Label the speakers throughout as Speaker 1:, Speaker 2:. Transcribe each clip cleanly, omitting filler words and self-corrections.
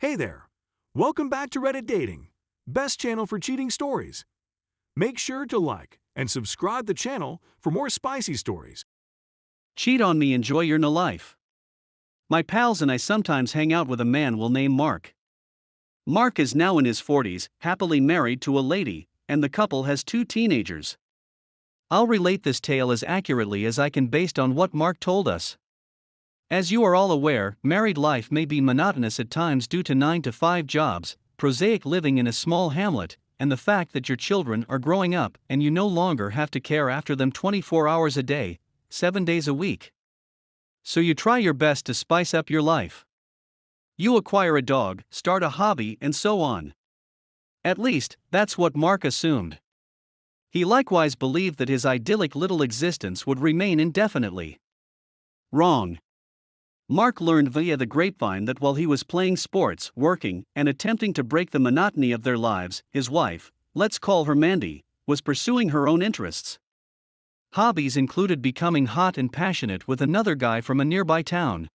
Speaker 1: Hey there! Welcome back to Reddit Dating, best channel for cheating stories. Make sure to like and subscribe the channel for more spicy stories.
Speaker 2: Cheat on me, enjoy your new life. My pals and I sometimes hang out with a man we'll name Mark. Mark is now in his 40s, happily married to a lady, and the couple has 2 teenagers. I'll relate this tale as accurately as I can based on what Mark told us. As you are all aware, married life may be monotonous at times due to 9-to-5 jobs, prosaic living in a small hamlet, and the fact that your children are growing up and you no longer have to care after them 24 hours a day, 7 days a week. So you try your best to spice up your life. You acquire a dog, start a hobby, and so on. At least, that's what Mark assumed. He likewise believed that his idyllic little existence would remain indefinitely. Wrong. Mark learned via the grapevine that while he was playing sports, working, and attempting to break the monotony of their lives, his wife, let's call her Mandy, was pursuing her own interests. Hobbies included becoming hot and passionate with another guy from a nearby town.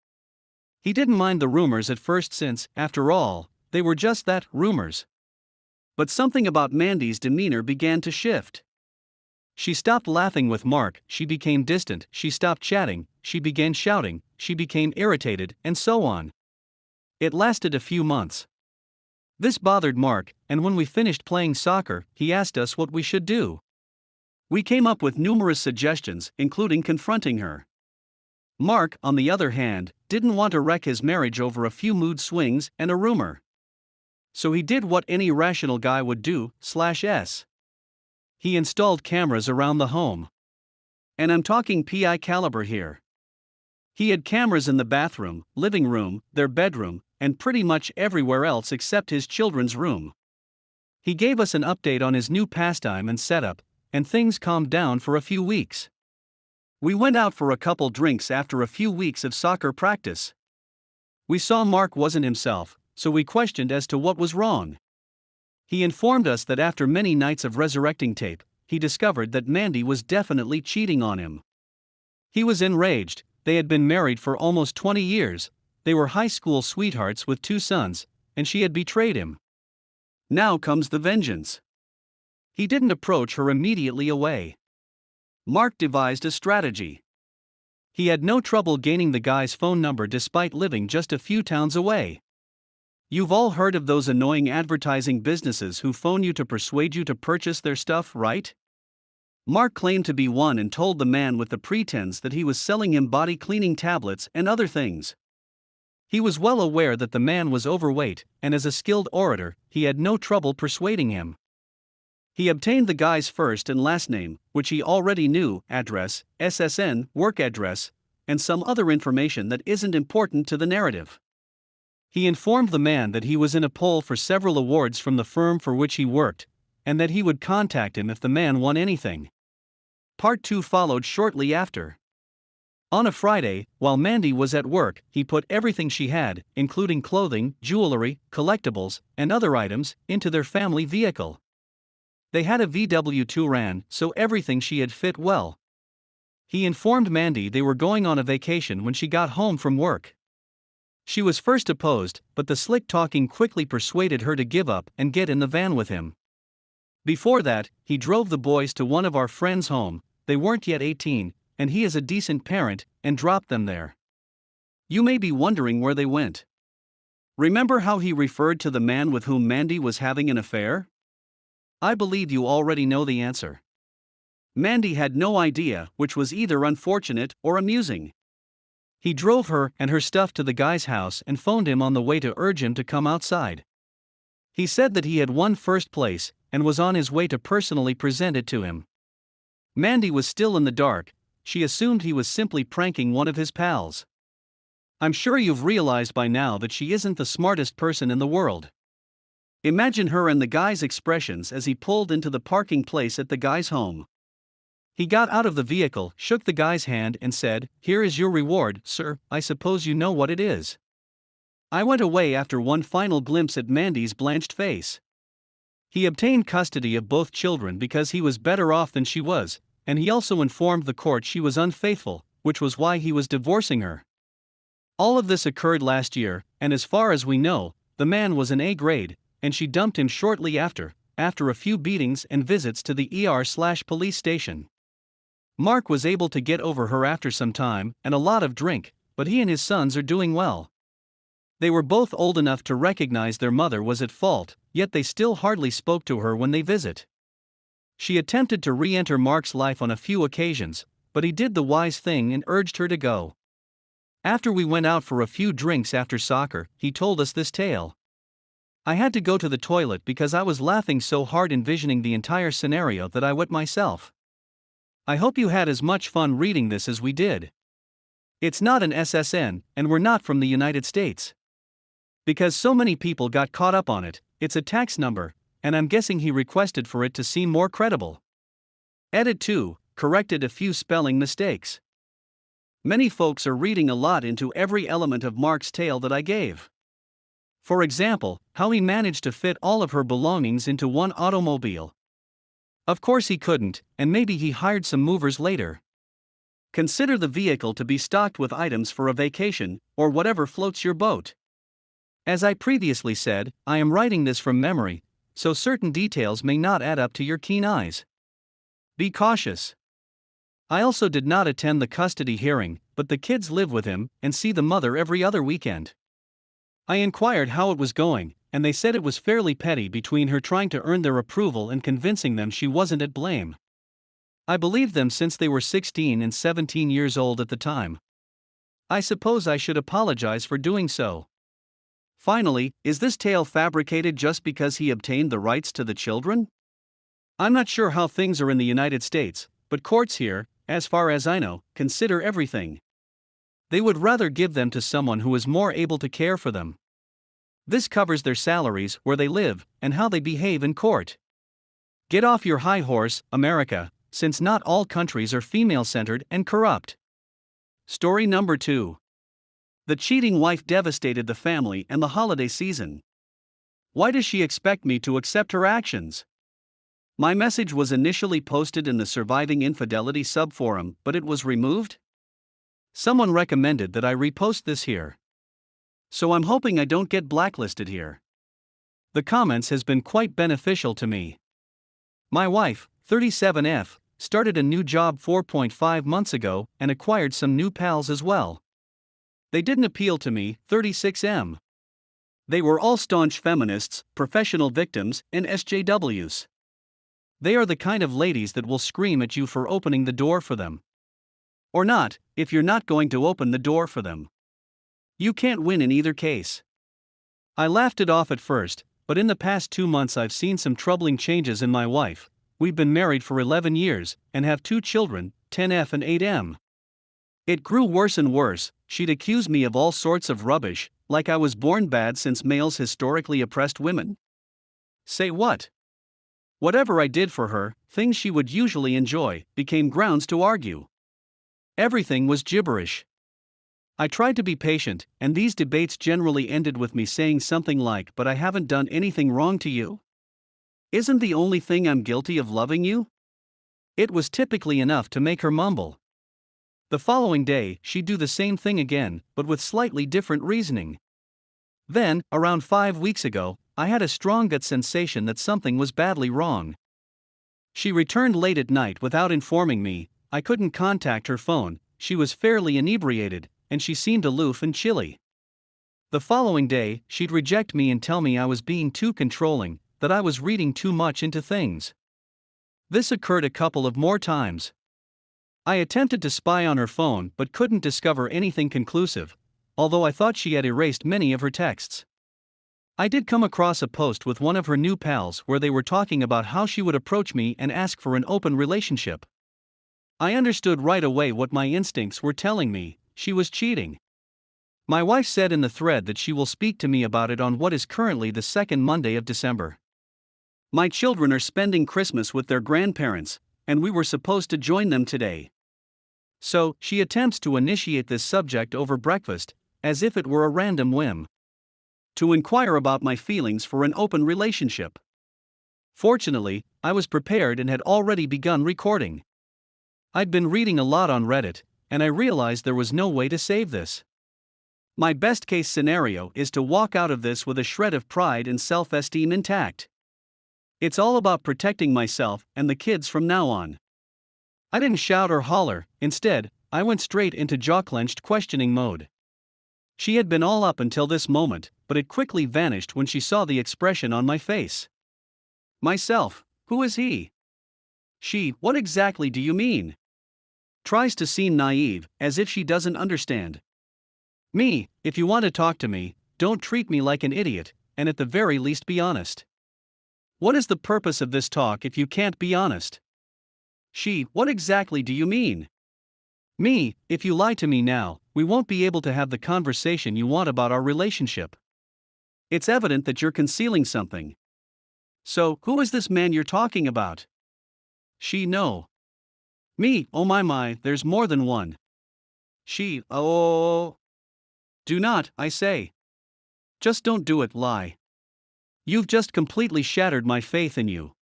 Speaker 2: He didn't mind the rumors at first since, after all, they were just that, rumors. But something about Mandy's demeanor began to shift. She stopped laughing with Mark, she became distant, she stopped chatting, she began shouting, she became irritated, and so on. It lasted a few months. This bothered Mark, and when we finished playing soccer, he asked us what we should do. We came up with numerous suggestions, including confronting her. Mark, on the other hand, didn't want to wreck his marriage over a few mood swings and a rumor. So he did what any rational guy would do/s. He installed cameras around the home. And I'm talking PI caliber here. He had cameras in the bathroom, living room, their bedroom, and pretty much everywhere else except his children's room. He gave us an update on his new pastime and setup, and things calmed down for a few weeks. We went out for a couple drinks after a few weeks of soccer practice. We saw Mark wasn't himself, so we questioned as to what was wrong. He informed us that after many nights of resurrecting tape, he discovered that Mandy was definitely cheating on him. He was enraged. They had been married for almost 20 years, they were high school sweethearts with 2 sons, and she had betrayed him. Now comes the vengeance. He didn't approach her immediately away. Mark devised a strategy. He had no trouble gaining the guy's phone number despite living just a few towns away. You've all heard of those annoying advertising businesses who phone you to persuade you to purchase their stuff, right? Mark claimed to be one and told the man with the pretense that he was selling him body cleaning tablets and other things. He was well aware that the man was overweight, and as a skilled orator, he had no trouble persuading him. He obtained the guy's first and last name, which he already knew, address, SSN, work address, and some other information that isn't important to the narrative. He informed the man that he was in a poll for several awards from the firm for which he worked, and that he would contact him if the man won anything. Part 2 followed shortly after. On a Friday, while Mandy was at work, he put everything she had, including clothing, jewelry, collectibles, and other items, into their family vehicle. They had a VW Touran, so everything she had fit well. He informed Mandy they were going on a vacation when she got home from work. She was first opposed, but the slick talking quickly persuaded her to give up and get in the van with him. Before that, he drove the boys to one of our friends' home, they weren't yet 18, and he is a decent parent, and dropped them there. You may be wondering where they went. Remember how he referred to the man with whom Mandy was having an affair? I believe you already know the answer. Mandy had no idea, which was either unfortunate or amusing. He drove her and her stuff to the guy's house and phoned him on the way to urge him to come outside. He said that he had won first place and was on his way to personally present it to him. Mandy was still in the dark, she assumed he was simply pranking one of his pals. I'm sure you've realized by now that she isn't the smartest person in the world. Imagine her and the guy's expressions as he pulled into the parking place at the guy's home. He got out of the vehicle, shook the guy's hand and said, "Here is your reward, sir, I suppose you know what it is." I went away after one final glimpse at Mandy's blanched face. He obtained custody of both children because he was better off than she was, and he also informed the court she was unfaithful, which was why he was divorcing her. All of this occurred last year, and as far as we know, the man was an A grade, and she dumped him shortly after a few beatings and visits to the ER/police station. Mark was able to get over her after some time and a lot of drink, but he and his sons are doing well. They were both old enough to recognize their mother was at fault, yet they still hardly spoke to her when they visit. She attempted to re-enter Mark's life on a few occasions, but he did the wise thing and urged her to go. After we went out for a few drinks after soccer, he told us this tale. I had to go to the toilet because I was laughing so hard envisioning the entire scenario that I wet myself. I hope you had as much fun reading this as we did. It's not an SSN, and we're not from the United States. Because so many people got caught up on it, it's a tax number, and I'm guessing he requested for it to seem more credible. Edit 2, corrected a few spelling mistakes. Many folks are reading a lot into every element of Mark's tale that I gave. For example, how he managed to fit all of her belongings into one automobile. Of course he couldn't, and maybe he hired some movers later. Consider the vehicle to be stocked with items for a vacation, or whatever floats your boat. As I previously said, I am writing this from memory, so certain details may not add up to your keen eyes. Be cautious. I also did not attend the custody hearing, but the kids live with him and see the mother every other weekend. I inquired how it was going, and they said it was fairly petty between her trying to earn their approval and convincing them she wasn't at blame. I believed them since they were 16 and 17 years old at the time. I suppose I should apologize for doing so. Finally, is this tale fabricated just because he obtained the rights to the children? I'm not sure how things are in the United States, but courts here, as far as I know, consider everything. They would rather give them to someone who is more able to care for them. This covers their salaries, where they live, and how they behave in court. Get off your high horse, America, since not all countries are female-centered and corrupt. Story number 2. The cheating wife devastated the family and the holiday season. Why does she expect me to accept her actions? My message was initially posted in the Surviving Infidelity subforum, but it was removed? Someone recommended that I repost this here. So I'm hoping I don't get blacklisted here. The comments has been quite beneficial to me. My wife, 37F, started a new job 4.5 months ago and acquired some new pals as well. They didn't appeal to me, 36M. They were all staunch feminists, professional victims, and SJWs. They are the kind of ladies that will scream at you for opening the door for them. Or not, if you're not going to open the door for them. You can't win in either case. I laughed it off at first, but in the past 2 months I've seen some troubling changes in my wife. We've been married for 11 years and have 2 children, 10F and 8M. It grew worse and worse. She'd accuse me of all sorts of rubbish, like I was born bad since males historically oppressed women. Say what? Whatever I did for her, things she would usually enjoy, became grounds to argue. Everything was gibberish. I tried to be patient, and these debates generally ended with me saying something like, "But I haven't done anything wrong to you. Isn't the only thing I'm guilty of loving you?" It was typically enough to make her mumble. The following day, she'd do the same thing again, but with slightly different reasoning. Then, around 5 weeks ago, I had a strong gut sensation that something was badly wrong. She returned late at night without informing me. I couldn't contact her phone. She was fairly inebriated, and she seemed aloof and chilly. The following day, she'd reject me and tell me I was being too controlling, that I was reading too much into things. This occurred a couple of more times. I attempted to spy on her phone but couldn't discover anything conclusive, although I thought she had erased many of her texts. I did come across a post with one of her new pals where they were talking about how she would approach me and ask for an open relationship. I understood right away what my instincts were telling me: she was cheating. My wife said in the thread that she will speak to me about it on what is currently the second Monday of December. My children are spending Christmas with their grandparents, and we were supposed to join them today. So, she attempts to initiate this subject over breakfast, as if it were a random whim. To inquire about my feelings for an open relationship. Fortunately, I was prepared and had already begun recording. I'd been reading a lot on Reddit, and I realized there was no way to save this. My best case scenario is to walk out of this with a shred of pride and self-esteem intact. It's all about protecting myself and the kids from now on. I didn't shout or holler, instead, I went straight into jaw-clenched questioning mode. She had been all up until this moment, but it quickly vanished when she saw the expression on my face. Myself, who is he? She, what exactly do you mean? Tries to seem naive, as if she doesn't understand. Me, if you want to talk to me, don't treat me like an idiot, and at the very least be honest. What is the purpose of this talk if you can't be honest? She, what exactly do you mean? Me, if you lie to me now, we won't be able to have the conversation you want about our relationship. It's evident that you're concealing something. So, who is this man you're talking about? She, no. Me, oh my, there's more than one. She, oh. Do not, I say. Just don't do it, lie. You've just completely shattered my faith in you.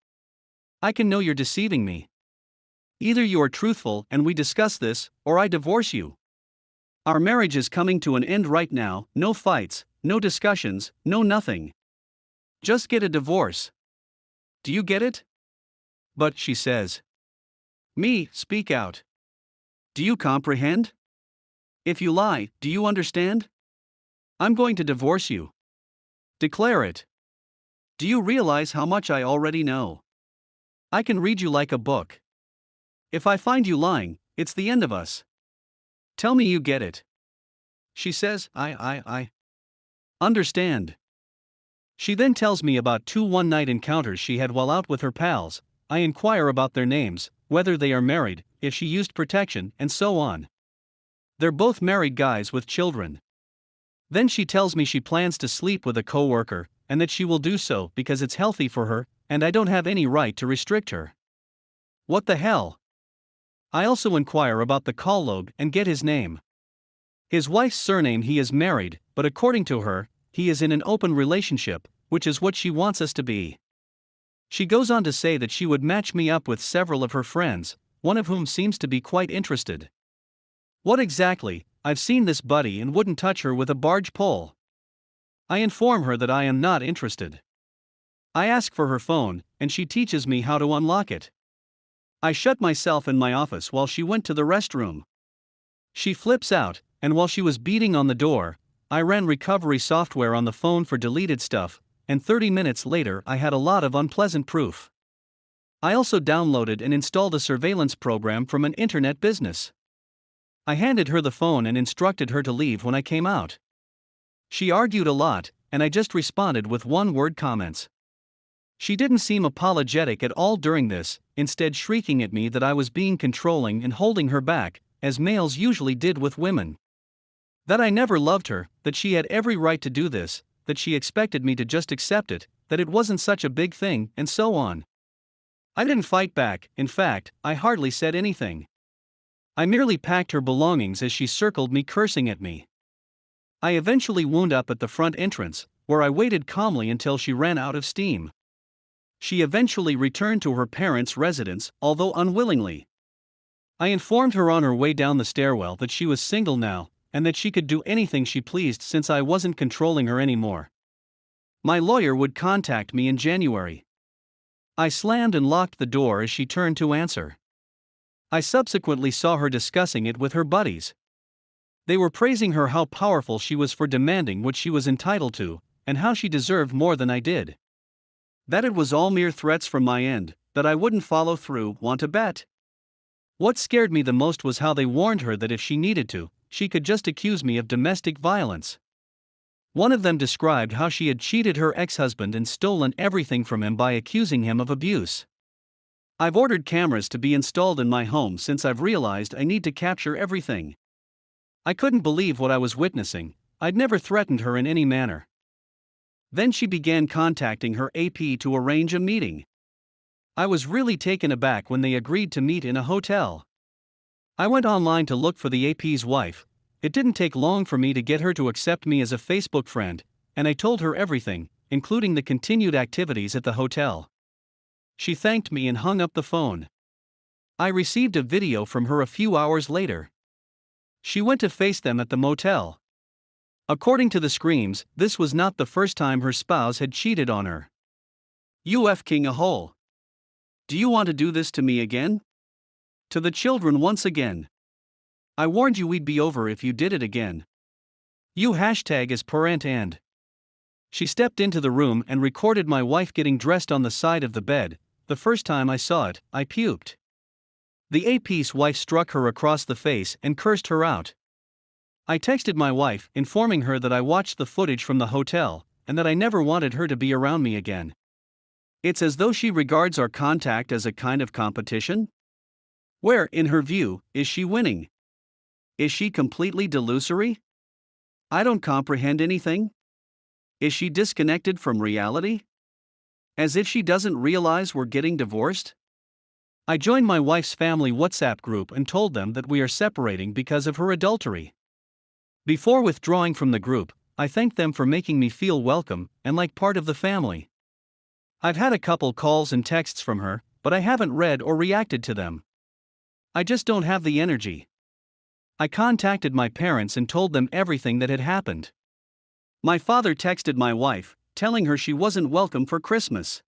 Speaker 2: I can know you're deceiving me. Either you are truthful and we discuss this, or I divorce you. Our marriage is coming to an end right now, no fights, no discussions, no nothing. Just get a divorce. Do you get it? But, she says. Me, speak out. Do you comprehend? If you lie, do you understand? I'm going to divorce you. Declare it. Do you realize how much I already know? I can read you like a book. If I find you lying, it's the end of us. Tell me you get it. She says, I understand. She then tells me about 2 one-night encounters she had while out with her pals. I inquire about their names, whether they are married, if she used protection, and so on. They're both married guys with children. Then she tells me she plans to sleep with a coworker, and that she will do so because it's healthy for her, and I don't have any right to restrict her. What the hell? I also inquire about the collogue and get his name. His wife's surname. He is married, but according to her, he is in an open relationship, which is what she wants us to be. She goes on to say that she would match me up with several of her friends, one of whom seems to be quite interested. What exactly? I've seen this buddy and wouldn't touch her with a barge pole. I inform her that I am not interested. I ask for her phone, and she teaches me how to unlock it. I shut myself in my office while she went to the restroom. She flips out, and while she was beating on the door, I ran recovery software on the phone for deleted stuff, and 30 minutes later I had a lot of unpleasant proof. I also downloaded and installed a surveillance program from an internet business. I handed her the phone and instructed her to leave when I came out. She argued a lot, and I just responded with one-word comments. She didn't seem apologetic at all during this, instead shrieking at me that I was being controlling and holding her back, as males usually did with women. That I never loved her, that she had every right to do this, that she expected me to just accept it, that it wasn't such a big thing, and so on. I didn't fight back. In fact, I hardly said anything. I merely packed her belongings as she circled me, cursing at me. I eventually wound up at the front entrance, where I waited calmly until she ran out of steam. She eventually returned to her parents' residence, although unwillingly. I informed her on her way down the stairwell that she was single now, and that she could do anything she pleased since I wasn't controlling her anymore. My lawyer would contact me in January. I slammed and locked the door as she turned to answer. I subsequently saw her discussing it with her buddies. They were praising her how powerful she was for demanding what she was entitled to, and how she deserved more than I did. That it was all mere threats from my end, that I wouldn't follow through. Want to bet? What scared me the most was how they warned her that if she needed to, she could just accuse me of domestic violence. One of them described how she had cheated her ex-husband and stolen everything from him by accusing him of abuse. I've ordered cameras to be installed in my home since I've realized I need to capture everything. I couldn't believe what I was witnessing. I'd never threatened her in any manner. Then she began contacting her AP to arrange a meeting. I was really taken aback when they agreed to meet in a hotel. I went online to look for the AP's wife. It didn't take long for me to get her to accept me as a Facebook friend, and I told her everything, including the continued activities at the hotel. She thanked me and hung up the phone. I received a video from her a few hours later. She went to face them at the motel. According to the screams, this was not the first time her spouse had cheated on her. You f***ing a hole. Do you want to do this to me again? To the children once again. I warned you we'd be over if you did it again. You hashtag is parent and. She stepped into the room and recorded my wife getting dressed on the side of the bed. The first time I saw it, I puked. The AP's wife struck her across the face and cursed her out. I texted my wife, informing her that I watched the footage from the hotel, and that I never wanted her to be around me again. It's as though she regards our contact as a kind of competition? Where, in her view, is she winning? Is she completely delusory? I don't comprehend anything. Is she disconnected from reality? As if she doesn't realize we're getting divorced? I joined my wife's family WhatsApp group and told them that we are separating because of her adultery. Before withdrawing from the group, I thanked them for making me feel welcome and like part of the family. I've had a couple calls and texts from her, but I haven't read or reacted to them. I just don't have the energy. I contacted my parents and told them everything that had happened. My father texted my wife, telling her she wasn't welcome for Christmas.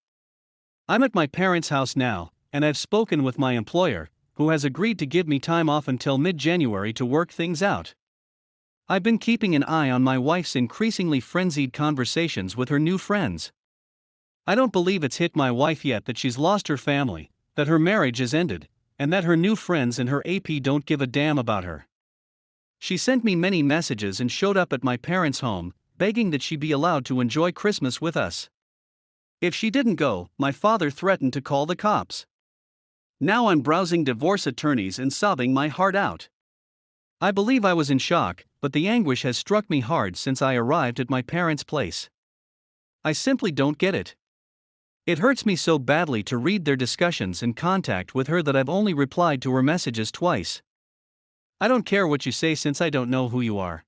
Speaker 2: I'm at my parents' house now, and I've spoken with my employer, who has agreed to give me time off until mid-January to work things out. I've been keeping an eye on my wife's increasingly frenzied conversations with her new friends. I don't believe it's hit my wife yet that she's lost her family, that her marriage is ended, and that her new friends and her AP don't give a damn about her. She sent me many messages and showed up at my parents' home, begging that she be allowed to enjoy Christmas with us. If she didn't go, my father threatened to call the cops. Now I'm browsing divorce attorneys and sobbing my heart out. I believe I was in shock, but the anguish has struck me hard since I arrived at my parents' place. I simply don't get it. It hurts me so badly to read their discussions and contact with her that I've only replied to her messages twice. I don't care what you say since I don't know who you are.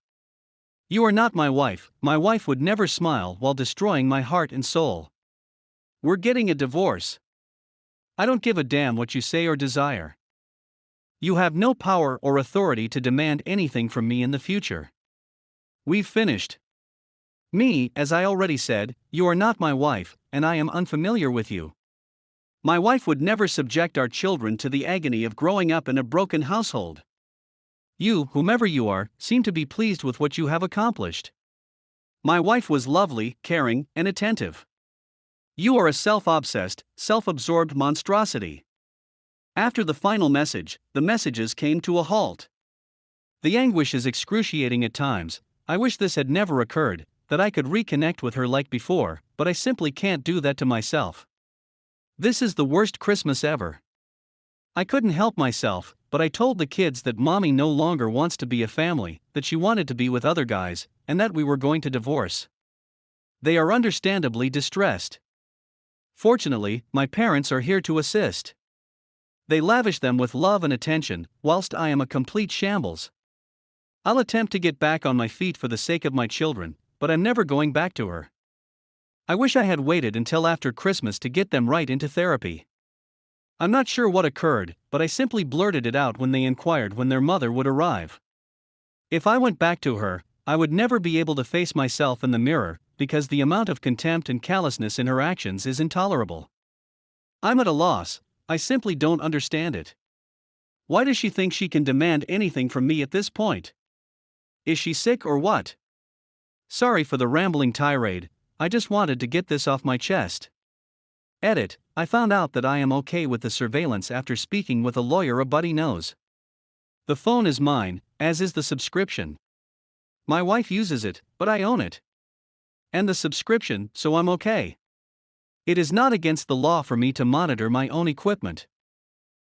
Speaker 2: You are not my wife would never smile while destroying my heart and soul. We're getting a divorce. I don't give a damn what you say or desire. You have no power or authority to demand anything from me in the future. We've finished. Me, as I already said, you are not my wife, and I am unfamiliar with you. My wife would never subject our children to the agony of growing up in a broken household. You, whomever you are, seem to be pleased with what you have accomplished. My wife was lovely, caring, and attentive. You are a self-obsessed, self-absorbed monstrosity. After the final message, the messages came to a halt. The anguish is excruciating at times. I wish this had never occurred, that I could reconnect with her like before, but I simply can't do that to myself. This is the worst Christmas ever. I couldn't help myself, but I told the kids that mommy no longer wants to be a family, that she wanted to be with other guys, and that we were going to divorce. They are understandably distressed. Fortunately, my parents are here to assist. They lavish them with love and attention, whilst I am a complete shambles. I'll attempt to get back on my feet for the sake of my children, but I'm never going back to her. I wish I had waited until after Christmas to get them right into therapy. I'm not sure what occurred, but I simply blurted it out when they inquired when their mother would arrive. If I went back to her, I would never be able to face myself in the mirror, because the amount of contempt and callousness in her actions is intolerable. I'm at a loss. I simply don't understand it. Why does she think she can demand anything from me at this point? Is she sick or what? Sorry for the rambling tirade, I just wanted to get this off my chest. Edit, I found out that I am okay with the surveillance after speaking with a lawyer a buddy knows. The phone is mine, as is the subscription. My wife uses it, but I own it. And the subscription, so I'm okay. It is not against the law for me to monitor my own equipment.